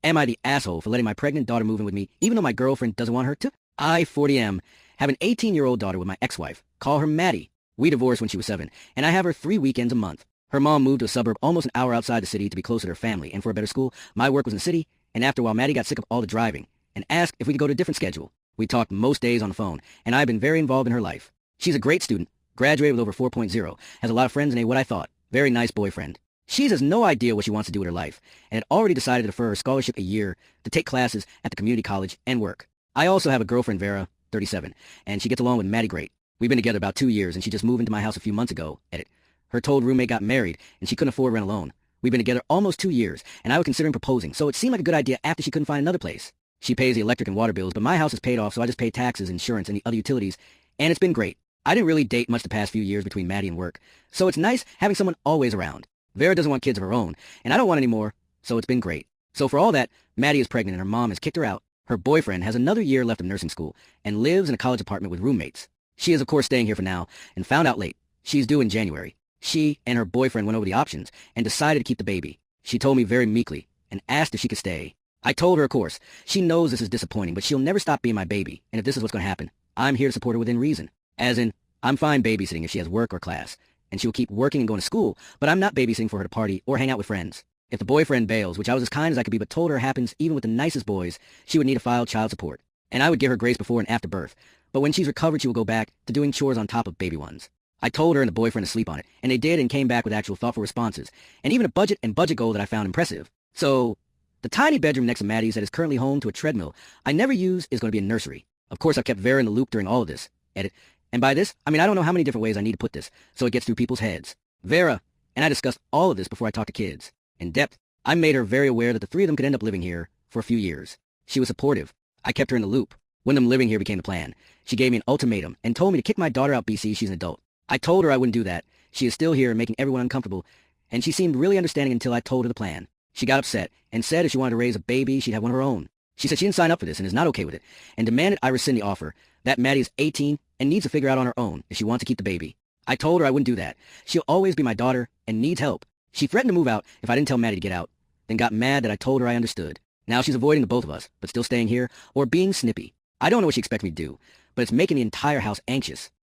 Am I the asshole for letting my pregnant daughter move in with me, even though my girlfriend doesn't want her to? I, 40 am, have an 18-year-old daughter with my ex-wife. Call her Maddie. We divorced when she was 7, and I have her 3 weekends a month. Her mom moved to a suburb almost an hour outside the city to be closer to her family and for a better school. My work was in the city, and after a while Maddie got sick of all the driving and asked if we could go to a different schedule. We talked most days on the phone, and I've been very involved in her life. She's a great student, graduated with over 4.0, has a lot of friends, and a what I thought, very nice boyfriend. She has no idea what she wants to do with her life, and had already decided to defer her scholarship a year to take classes at the community college and work. I also have a girlfriend, Vera, 37, and she gets along with Maddie great. We've been together about 2 years, and she just moved into my house a few months ago. Edit. Her told roommate got married, and she couldn't afford rent alone. We've been together almost 2 years, and I was considering proposing, so it seemed like a good idea after she couldn't find another place. She pays the electric and water bills, but my house is paid off, so I just pay taxes, insurance, and the other utilities, and it's been great. I didn't really date much the past few years between Maddie and work, so it's nice having someone always around. Vera doesn't want kids of her own, and I don't want any more, so it's been great. So for all that, Maddie is pregnant and her mom has kicked her out. Her boyfriend has another year left of nursing school and lives in a college apartment with roommates. She is of course staying here for now and found out late. She's due in January. She and her boyfriend went over the options and decided to keep the baby. She told me very meekly and asked if she could stay. I told her, of course, she knows this is disappointing, but she'll never stop being my baby, and if this is what's going to happen, I'm here to support her within reason. As in, I'm fine babysitting if she has work or class, and she will keep working and going to school, but I'm not babysitting for her to party or hang out with friends. If the boyfriend bails, which I was as kind as I could be but told her happens even with the nicest boys, she would need to file child support. And I would give her grace before and after birth. But when she's recovered, she will go back to doing chores on top of baby ones. I told her and the boyfriend to sleep on it, and they did and came back with actual thoughtful responses, and even a budget goal that I found impressive. So, the tiny bedroom next to Maddie's that is currently home to a treadmill I never use is going to be a nursery. Of course, I've kept Vera in the loop during all of this. Edit. And by this, I mean I don't know how many different ways I need to put this, so it gets through people's heads. Vera and I discussed all of this before I talked to kids. In depth, I made her very aware that the three of them could end up living here for a few years. She was supportive. I kept her in the loop. When them living here became the plan, she gave me an ultimatum and told me to kick my daughter out BC. She's an adult. I told her I wouldn't do that. She is still here making everyone uncomfortable, and she seemed really understanding until I told her the plan. She got upset and said if she wanted to raise a baby, she'd have one of her own. She said she didn't sign up for this and is not okay with it, and demanded I rescind the offer, that Maddie is 18 and needs to figure out on her own if she wants to keep the baby. I told her I wouldn't do that. She'll always be my daughter and needs help. She threatened to move out if I didn't tell Maddie to get out, then got mad that I told her I understood. Now she's avoiding the both of us, but still staying here, or being snippy. I don't know what she expects me to do, but it's making the entire house anxious.